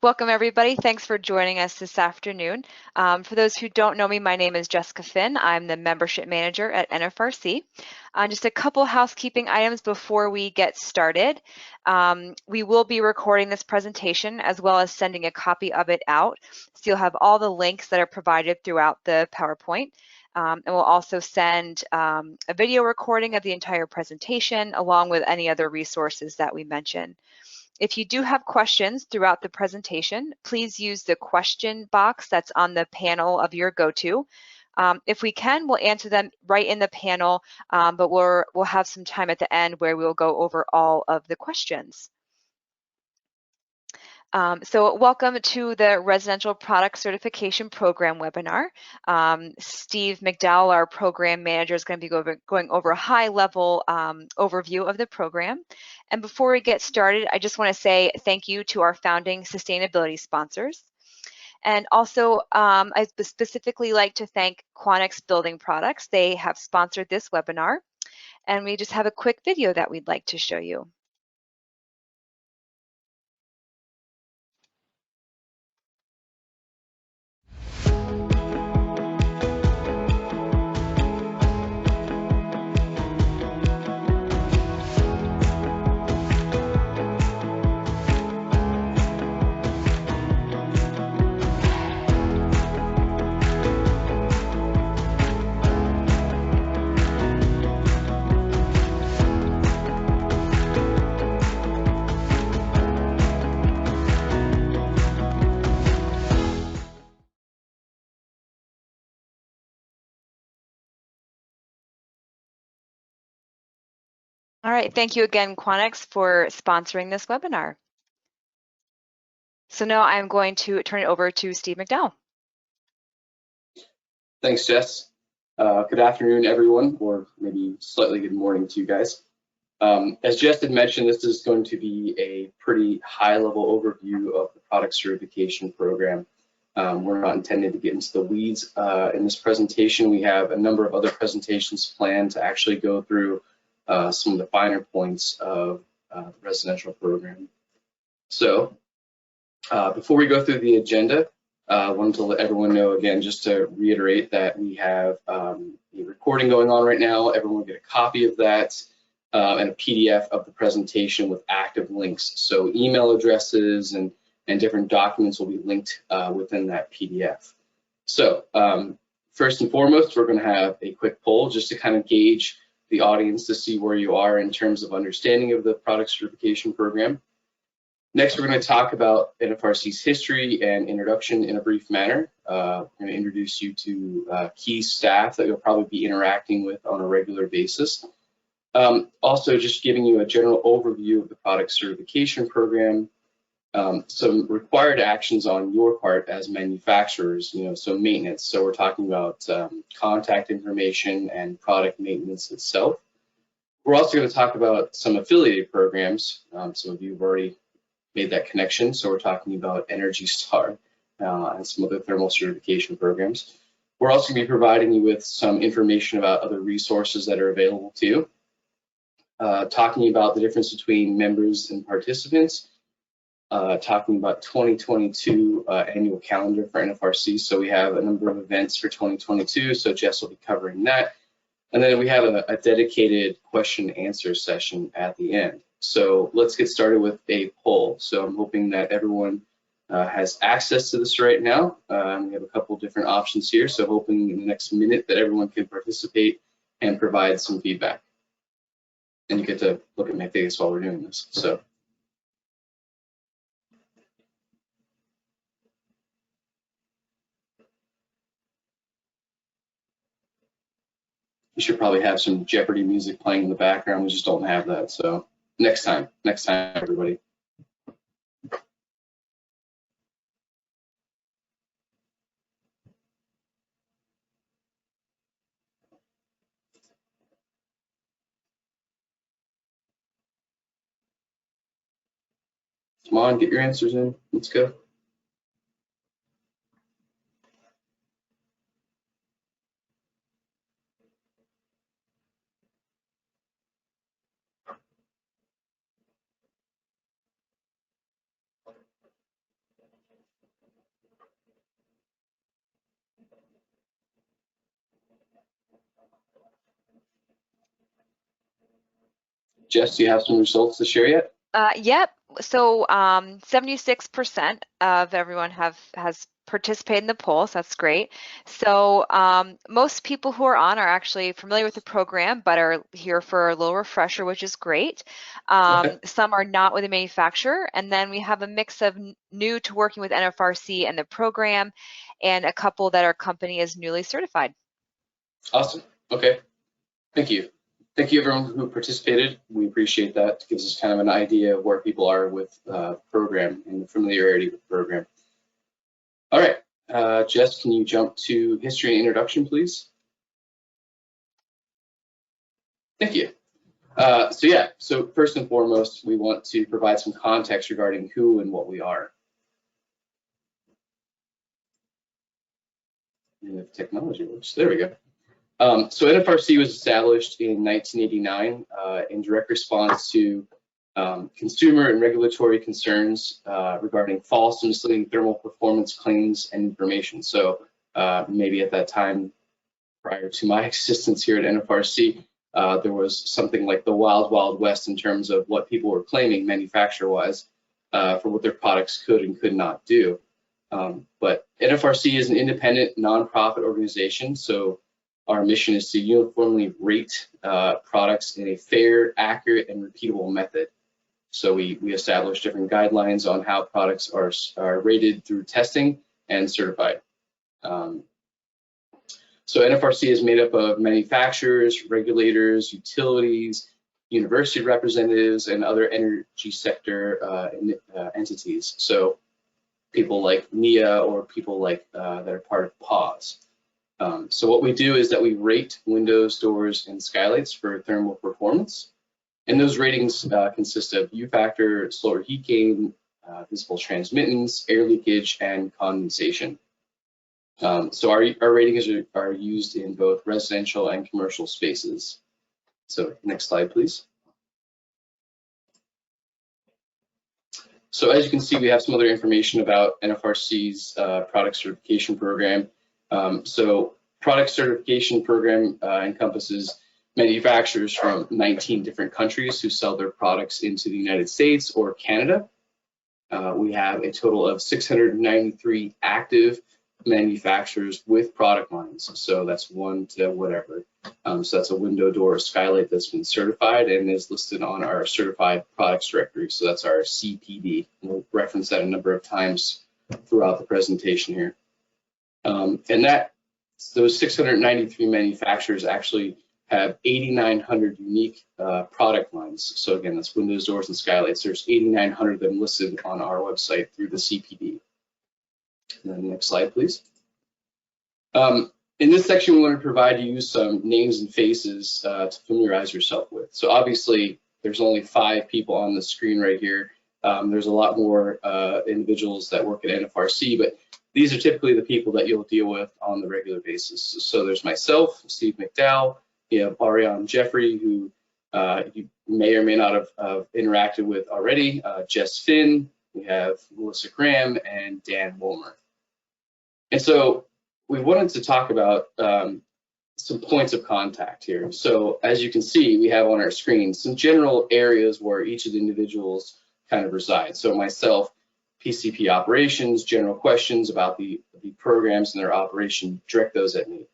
Welcome, everybody. Thanks for joining us this afternoon. For those who don't know me, my name is Jessica Finn. I'm the Membership Manager at NFRC. Just a couple housekeeping items before we get started. We will be recording this presentation as well as sending a copy of it out. So you'll have all the links that are provided throughout the PowerPoint. And we'll also send a video recording of the entire presentation along with any other resources that we mention. If you do have questions throughout the presentation, please use the question box that's on the panel of your go-to. If we can, we'll answer them right in the panel, but we'll have some time at the end where we'll go over all of the questions. So welcome to the Residential Product Certification Program webinar. Steve McDowell, our program manager, is going to be going over a high-level overview of the program. And before we get started, I just want to say thank you to our founding sustainability sponsors. And also, I specifically like to thank Quanix Building Products. They have sponsored this webinar. And we just have a quick video that we'd like to show you. All right, thank you again, Quanix, for sponsoring this webinar. So now I'm going to turn it over to Steve McDowell. Thanks, Jess. Good afternoon, everyone, or maybe slightly good morning to you guys. As Jess had mentioned, this is going to be a pretty high-level overview of the product certification program. We're not intended to get into the weeds in this presentation. We have a number of other presentations planned to actually go through some of the finer points of the residential program. So before we go through the agenda, I wanted to let everyone know again, just to reiterate that we have a recording going on right now. Everyone will get a copy of that and a PDF of the presentation with active links. So email addresses and different documents will be linked within that PDF. So first and foremost, we're going to have a quick poll just to kind of gauge the audience to see where you are in terms of understanding of the product certification program. Next, we're going to talk about NFRC's history and introduction in a brief manner. We're going to introduce you to key staff that you'll probably be interacting with on a regular basis. Also, just giving you a general overview of the product certification program, some required actions on your part as manufacturers, so maintenance. So we're talking about contact information and product maintenance itself. We're also going to talk about some affiliated programs. Some of you have already made that connection. So we're talking about Energy Star and some other thermal certification programs. We're also going to be providing you with some information about other resources that are available to you. Talking about the difference between members and participants. Talking about 2022 annual calendar for NFRC. So we have a number of events for 2022. So Jess will be covering that. And then we have a dedicated question and answer session at the end. So let's get started with a poll. So I'm hoping that everyone has access to this right now. We have a couple different options here. So hoping in the next minute that everyone can participate and provide some feedback. And you get to look at my face while we're doing this. So. We should probably have some Jeopardy music playing in the background. We just don't have that. So next time, everybody. Come on, get your answers in. Let's go. Jess, do you have some results to share yet? Yep. So 76% of everyone has participated in the poll, so that's great. So most people who are on are actually familiar with the program, but are here for a little refresher, which is great. Some are not with a manufacturer, and then we have a mix of new to working with NFRC and the program, and a couple that our company is newly certified. Awesome. Okay. Thank you. Thank you everyone who participated. We appreciate that. It gives us kind of an idea of where people are with the program and the familiarity with the program. All right, Jess, can you jump to history and introduction, please? Thank you. So first and foremost, we want to provide some context regarding who and what we are. And if technology works, there we go. So NFRC was established in 1989 in direct response to consumer and regulatory concerns regarding false and misleading thermal performance claims and information. So maybe at that time, prior to my existence here at NFRC, there was something like the wild, wild west in terms of what people were claiming manufacturer-wise for what their products could and could not do. But NFRC is an independent nonprofit organization, so our mission is to uniformly rate products in a fair, accurate, and repeatable method. So we establish different guidelines on how products are rated through testing and certified. So NFRC is made up of manufacturers, regulators, utilities, university representatives, and other energy sector entities. So people like NIA or people like that are part of PAWS. So what we do is that we rate windows, doors, and skylights for thermal performance. And those ratings consist of U factor, solar heat gain, visible transmittance, air leakage, and condensation. So our ratings are used in both residential and commercial spaces. So next slide, please. So as you can see, we have some other information about NFRC's product certification program. So product certification program encompasses manufacturers from 19 different countries who sell their products into the United States or Canada. We have a total of 693 active manufacturers with product lines. So that's one to whatever. So that's a window, door, or skylight that's been certified and is listed on our certified products directory. So that's our CPD. We'll reference that a number of times throughout the presentation here. And those 693 manufacturers actually have 8,900 unique product lines. So again, that's windows, doors, and skylights. There's 8,900 of them listed on our website through the CPD. And then next slide, please. In this section, we want to provide you some names and faces to familiarize yourself with. So obviously, there's only 5 people on the screen right here. There's a lot more individuals that work at NFRC, but these are typically the people that you'll deal with on the regular basis. So there's myself, Steve McDowell. You have Ariane Jeffrey, who you may or may not have interacted with already. Jess Finn. We have Melissa Graham and Dan Wolmer. And so we wanted to talk about some points of contact here. So as you can see, we have on our screen some general areas where each of the individuals kind of reside. So myself, PCP operations, general questions about the programs and their operation, direct those at me.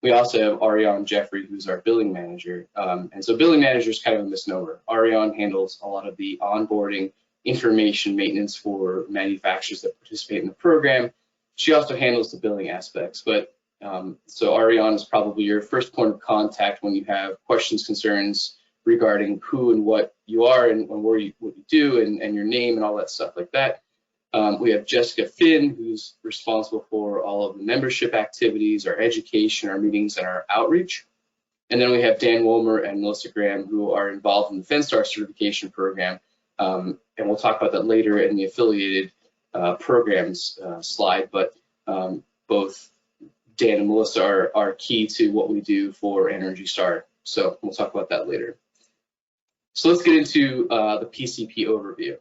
We also have Ariane Jeffrey, who's our billing manager. And so billing manager is kind of a misnomer. Ariane handles a lot of the onboarding, information maintenance for manufacturers that participate in the program. She also handles the billing aspects. But so Ariane is probably your first point of contact when you have questions, concerns regarding who and what you are and what you do and your name and all that stuff like that. We have Jessica Finn, who's responsible for all of the membership activities, our education, our meetings, and our outreach. And then we have Dan Wolmer and Melissa Graham, who are involved in the FenStar certification program. And we'll talk about that later in the affiliated programs slide. But both Dan and Melissa are key to what we do for Energy Star. So we'll talk about that later. So let's get into the PCP overview.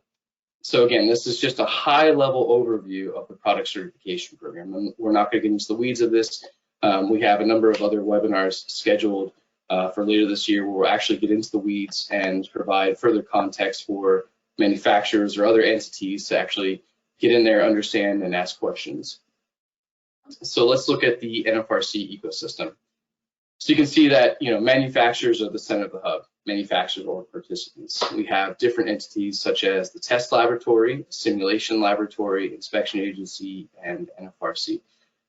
So again, this is just a high-level overview of the product certification program. And we're not going to get into the weeds of this. We have a number of other webinars scheduled for later this year, where we'll actually get into the weeds and provide further context for manufacturers or other entities to actually get in there, understand, and ask questions. So let's look at the NFRC ecosystem. So you can see that, manufacturers are the center of the hub, manufacturers or participants. We have different entities such as the test laboratory, simulation laboratory, inspection agency, and NFRC.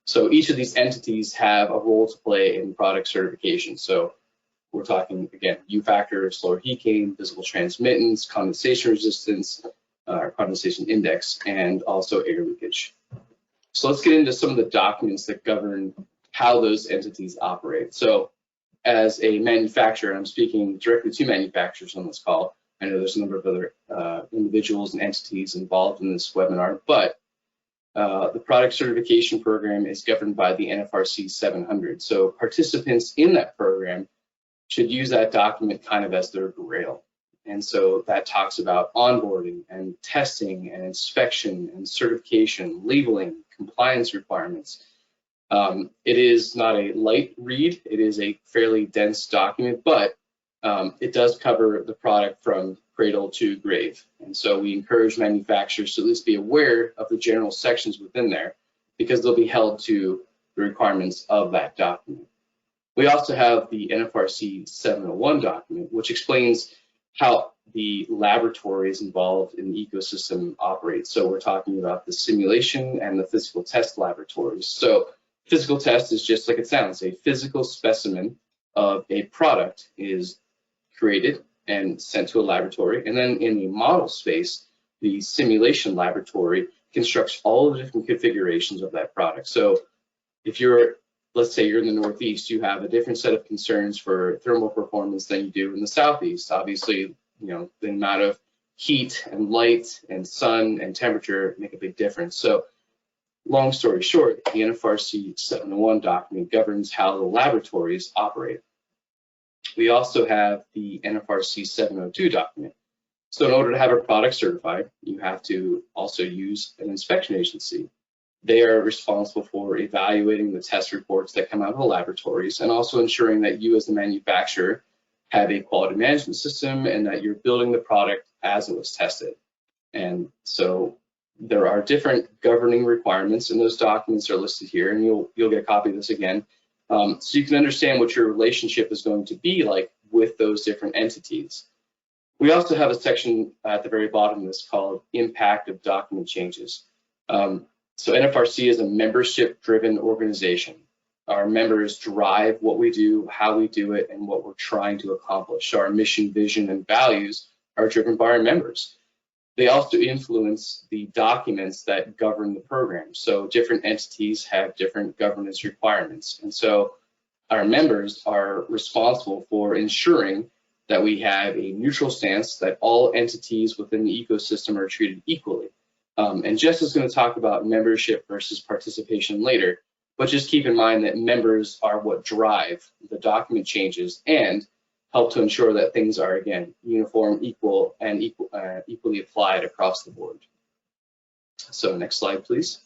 So each of these entities have a role to play in product certification. So we're talking, again, U-factor, slower heat gain, visible transmittance, condensation resistance, condensation index, and also air leakage. So let's get into some of the documents that govern how those entities operate. So as a manufacturer, and I'm speaking directly to manufacturers on this call, I know there's a number of other individuals and entities involved in this webinar, but the product certification program is governed by the NFRC 700. So participants in that program should use that document kind of as their grail. And so that talks about onboarding and testing and inspection and certification, labeling, compliance requirements. It is not a light read. It is a fairly dense document, but it does cover the product from cradle to grave. And so we encourage manufacturers to at least be aware of the general sections within there, because they'll be held to the requirements of that document. We also have the NFRC 701 document, which explains how the laboratories involved in the ecosystem operate. So we're talking about the simulation and the physical test laboratories. So physical test is just like it sounds. A physical specimen of a product is created and sent to a laboratory. And then in the model space, the simulation laboratory constructs all the different configurations of that product. So if let's say you're in the Northeast, you have a different set of concerns for thermal performance than you do in the Southeast. Obviously, the amount of heat and light and sun and temperature make a big difference. So long story short, the NFRC 701 document governs how the laboratories operate. We also have the NFRC 702 document. So in order to have a product certified, you have to also use an inspection agency. They are responsible for evaluating the test reports that come out of the laboratories and also ensuring that you as the manufacturer have a quality management system and that you're building the product as it was tested. And so there are different governing requirements, and those documents are listed here, and you'll get a copy of this again. So you can understand what your relationship is going to be like with those different entities. We also have a section at the very bottom of this called Impact of Document Changes. So NFRC is a membership-driven organization. Our members drive what we do, how we do it, and what we're trying to accomplish. Our mission, vision, and values are driven by our members. They also influence the documents that govern the program. So different entities have different governance requirements. And so our members are responsible for ensuring that we have a neutral stance, that all entities within the ecosystem are treated equally. And Jess is going to talk about membership versus participation later, but just keep in mind that members are what drive the document changes and help to ensure that things are, again, uniform, equal, and equally applied across the board. So next slide, please.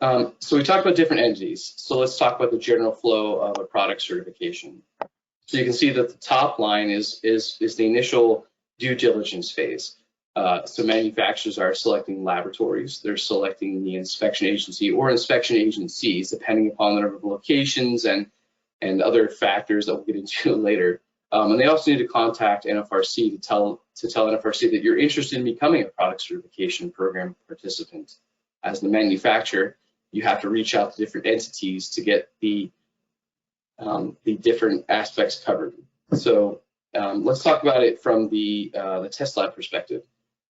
So we talked about different entities. So let's talk about the general flow of a product certification. So you can see that the top line is the initial due diligence phase. So manufacturers are selecting laboratories, they're selecting the inspection agency or inspection agencies, depending upon the number of locations and other factors that we'll get into later. And they also need to contact NFRC to tell NFRC that you're interested in becoming a product certification program participant. As the manufacturer, you have to reach out to different entities to get the different aspects covered. So let's talk about it from the test lab perspective.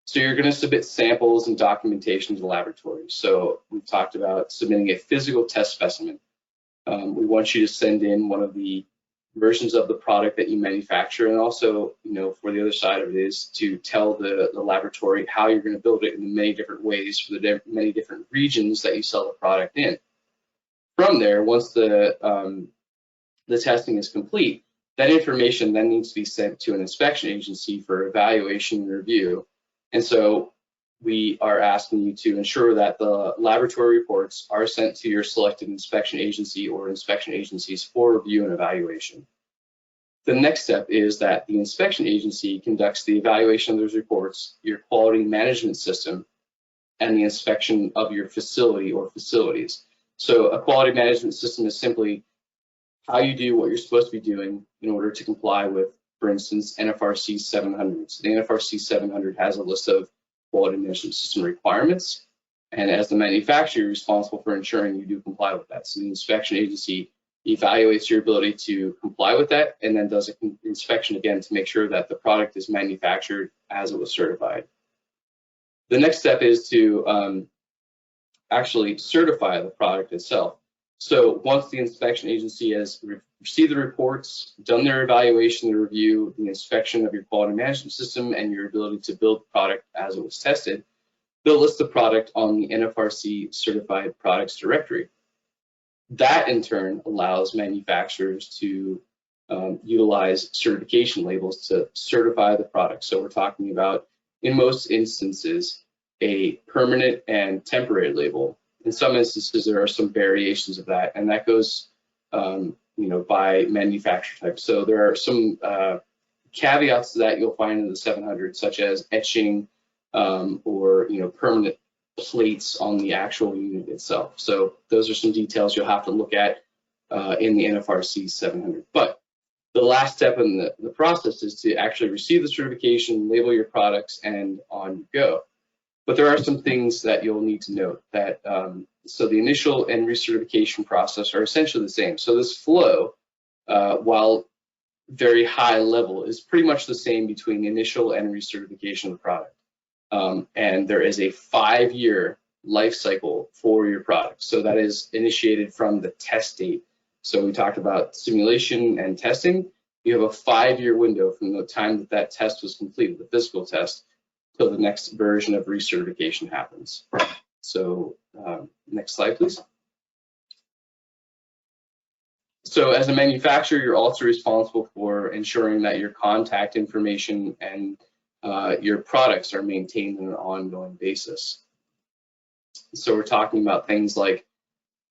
So you're going to submit samples and documentation to the laboratory. So we've talked about submitting a physical test specimen. We want you to send in one of the versions of the product that you manufacture, and also, for the other side of it is to tell the laboratory how you're going to build it in many different ways for the many different regions that you sell the product in. From there, once the testing is complete, that information then needs to be sent to an inspection agency for evaluation and review. And so we are asking you to ensure that the laboratory reports are sent to your selected inspection agency or inspection agencies for review and evaluation. The next step is that the inspection agency conducts the evaluation of those reports, your quality management system, and the inspection of your facility or facilities. So a quality management system is simply how you do what you're supposed to be doing in order to comply with, for instance, NFRC 700. So the NFRC 700 has a list of quality management system requirements, and as the manufacturer, you're responsible for ensuring you do comply with that. So the inspection agency evaluates your ability to comply with that, and then does an inspection again to make sure that the product is manufactured as it was certified. The next step is to actually certify the product itself. So once the inspection agency has received the reports, done their evaluation, the review, the inspection of your quality management system, and your ability to build the product as it was tested, they'll list the product on the NFRC Certified Products Directory. That in turn allows manufacturers to utilize certification labels to certify the product. So we're talking about, in most instances, a permanent and temporary label. In some instances, there are some variations of that, and that goes by manufacturer type. So there are some caveats to that you'll find in the 700, such as etching or permanent plates on the actual unit itself. So those are some details you'll have to look at in the NFRC 700. But the last step in the process is to actually receive the certification, label your products, and on you go. But there are some things that you'll need to note that, so the initial and recertification process are essentially the same. So this flow, while very high level, is pretty much the same between the initial and recertification of the product. And there is a 5-year life cycle for your product. So that is initiated from the test date. So we talked about simulation and testing. You have a 5-year window from the time that that test was completed, the physical test, till the next version of recertification happens. So next slide, please. So as a manufacturer, you're also responsible for ensuring that your contact information and your products are maintained on an ongoing basis. So we're talking about things like,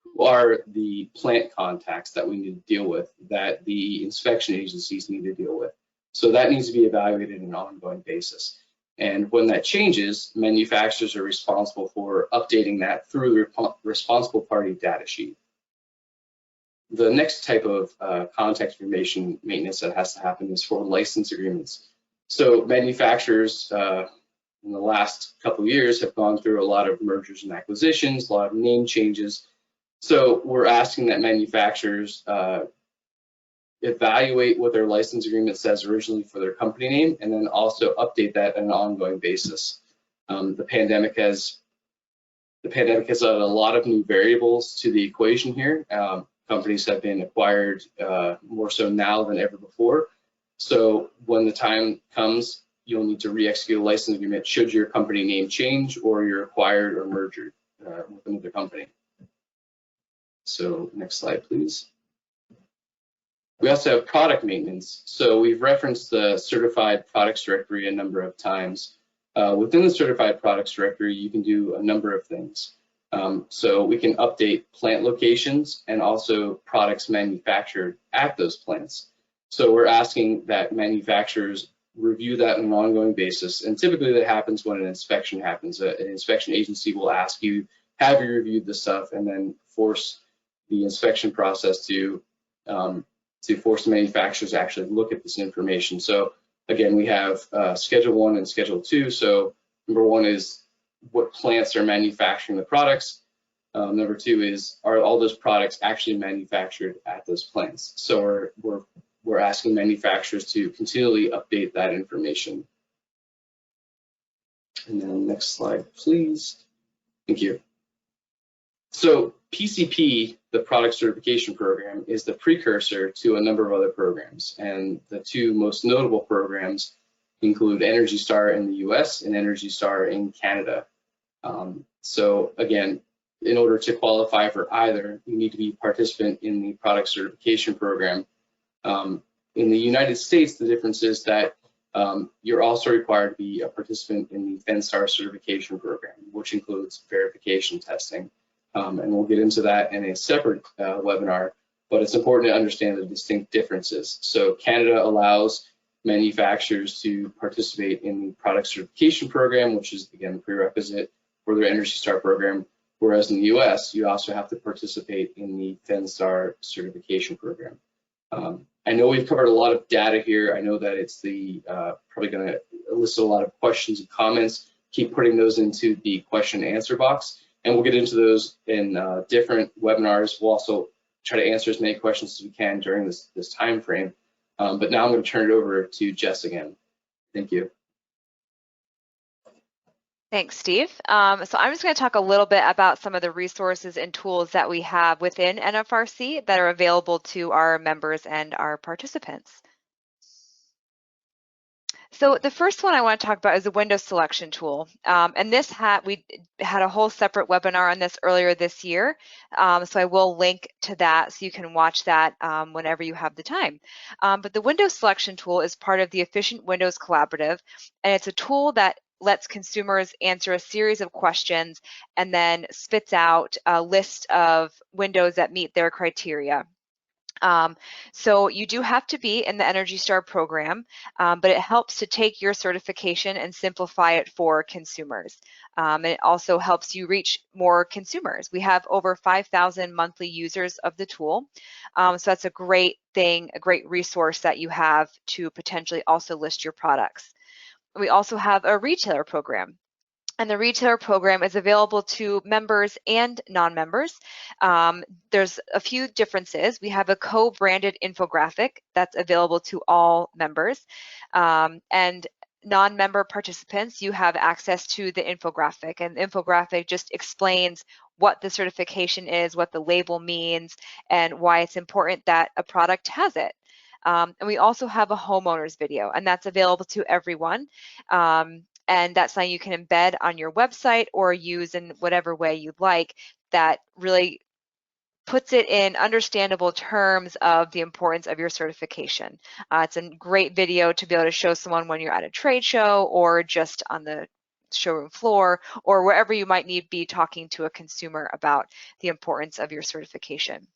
who are the plant contacts that we need to deal with, that the inspection agencies need to deal with. So that needs to be evaluated on an ongoing basis. And when that changes, manufacturers are responsible for updating that through the responsible party data sheet. The next type of contact information maintenance that has to happen is for license agreements. So manufacturers in the last couple of years have gone through a lot of mergers and acquisitions, a lot of name changes. So we're asking that manufacturers evaluate what their license agreement says originally for their company name, and then also update that on an ongoing basis. The pandemic has added a lot of new variables to the equation here. Companies have been acquired more so now than ever before. So when the time comes, you'll need to re-execute a license agreement should your company name change or you're acquired or merged with another company. So next slide, please. We also have product maintenance. So we've referenced the Certified Products Directory a number of times. Within the Certified Products Directory, you can do a number of things. So we can update plant locations and also products manufactured at those plants. So we're asking that manufacturers review that on an ongoing basis. And typically that happens when an inspection happens. An inspection agency will ask you, have you reviewed this stuff, and then force the inspection process to force the manufacturers to actually look at this information. So again, we have Schedule 1 and Schedule 2. So number 1 is what plants are manufacturing the products. Number 2 is, are all those products actually manufactured at those plants? So we're asking manufacturers to continually update that information. And then next slide, please. Thank you. So PCP, the Product Certification Program, is the precursor to a number of other programs. And the 2 most notable programs include Energy Star in the US and Energy Star in Canada. So again, in order to qualify for either, you need to be a participant in the Product Certification Program. In the United States, the difference is that You're also required to be a participant in the FinStar certification program, which includes verification testing. And we'll get into that in a separate webinar, but it's important to understand the distinct differences. So Canada allows manufacturers to participate in the product certification program, which is, again, the prerequisite for their Energy Star program, whereas in the US, you also have to participate in the FinStar certification program. I know we've covered a lot of data here. I know that it's probably going to elicit a lot of questions and comments. Keep putting those into the question and answer box, and we'll get into those in different webinars. We'll also try to answer as many questions as we can during this time frame. But now I'm going to turn it over to Jess again. Thank you. Thanks, Steve. So I'm just going to talk a little bit about some of the resources and tools that we have within NFRC that are available to our members and our participants. So the first one I want to talk about is the window selection tool. And we had a whole separate webinar on this earlier this year. So I will link to that so you can watch that whenever you have the time. But the window selection tool is part of the Efficient Windows Collaborative, and it's a tool that lets consumers answer a series of questions and then spits out a list of windows that meet their criteria. So you do have to be in the Energy Star program, but it helps to take your certification and simplify it for consumers. And it also helps you reach more consumers. We have over 5,000 monthly users of the tool. So that's a great thing, a great resource that you have to potentially also list your products. We also have a retailer program. And the retailer program is available to members and non-members. There's a few differences. We have a co-branded infographic that's available to all members. And non-member participants, you have access to the infographic. And the infographic just explains what the certification is, what the label means, and why it's important that a product has it. And we also have a homeowner's video, and that's available to everyone. And that's something you can embed on your website or use in whatever way you'd like, that really puts it in understandable terms of the importance of your certification. It's a great video to be able to show someone when you're at a trade show or just on the showroom floor or wherever you might need to be talking to a consumer about the importance of your certification.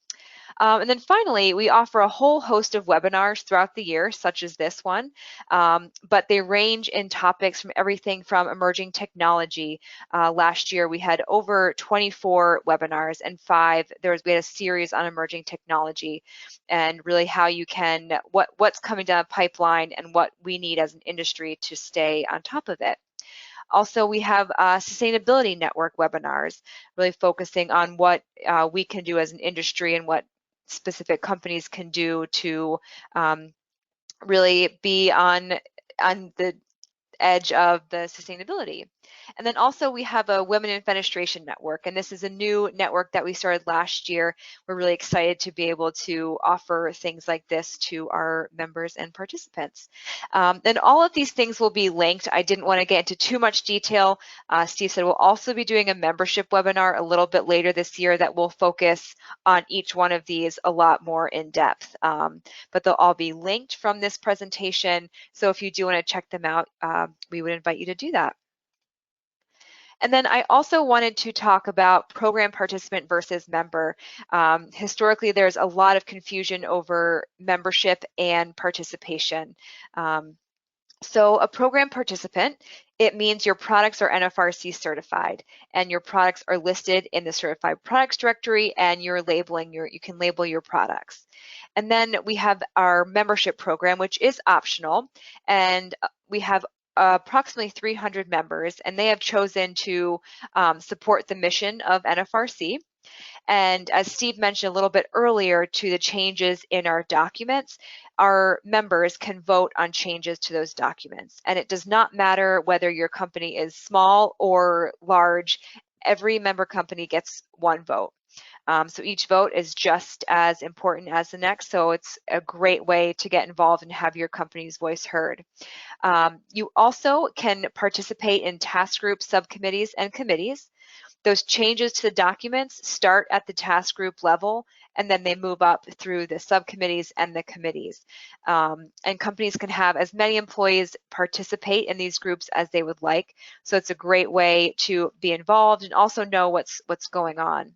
And then finally, we offer a whole host of webinars throughout the year, such as this one, but they range in topics from everything from emerging technology. Last year, we had over 24 webinars, and we had a series on emerging technology and really how you can, what's coming down the pipeline and what we need as an industry to stay on top of it. Also, we have Sustainability Network webinars, really focusing on what we can do as an industry and what specific companies can do to really be on the edge of the sustainability. And then also we have a Women in Fenestration network, and this is a new network that we started last year. We're really excited to be able to offer things like this to our members and participants. And all of these things will be linked. I didn't want to get into too much detail. Steve said we'll also be doing a membership webinar a little bit later this year that will focus on each one of these a lot more in depth. But they'll all be linked from this presentation. So if you do want to check them out, we would invite you to do that. And then I also wanted to talk about program participant versus member. Historically, there's a lot of confusion over membership and participation. So a program participant, it means your products are NFRC certified and your products are listed in the certified products directory, and you can label your products. And then we have our membership program, which is optional, and we have approximately 300 members, and they have chosen to support the mission of NFRC. And as Steve mentioned a little bit earlier to the changes in our documents, our members can vote on changes to those documents. And it does not matter whether your company is small or large, every member company gets one vote. So each vote is just as important as the next. So it's a great way to get involved and have your company's voice heard. You also can participate in task groups, subcommittees, and committees. Those changes to the documents start at the task group level and then they move up through the subcommittees and the committees. And companies can have as many employees participate in these groups as they would like. So it's a great way to be involved and also know what's going on.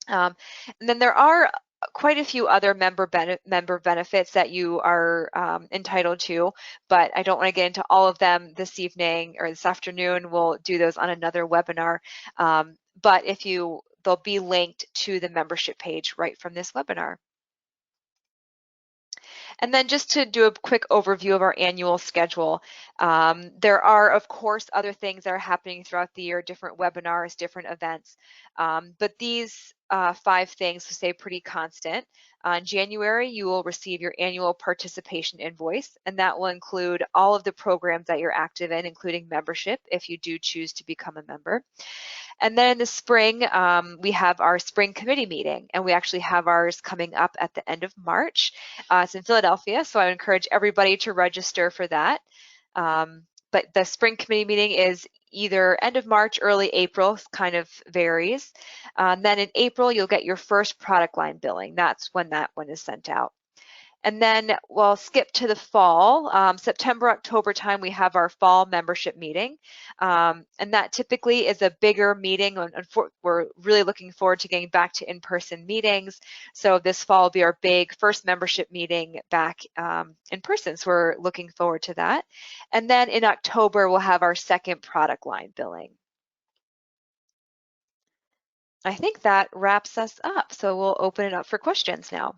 And then there are quite a few other member benefits that you are entitled to, but I don't want to get into all of them this evening or this afternoon. We'll do those on another webinar. But they'll be linked to the membership page right from this webinar. And then just to do a quick overview of our annual schedule, there are, of course, other things that are happening throughout the year, different webinars, different events. But these 5 things will stay pretty constant. In January, you will receive your annual participation invoice, and that will include all of the programs that you're active in, including membership, if you do choose to become a member. And then in the spring, we have our spring committee meeting, and we actually have ours coming up at the end of March. It's in Philadelphia, so I would encourage everybody to register for that. But the spring committee meeting is either end of March, early April, kind of varies. Then in April, you'll get your first product line billing. That's when that one is sent out. And then we'll skip to the fall. September, October time, we have our fall membership meeting. And that typically is a bigger meeting. We're really looking forward to getting back to in-person meetings. So this fall will be our big first membership meeting back in person. So we're looking forward to that. And then in October, we'll have our second product line billing. I think that wraps us up. So we'll open it up for questions now.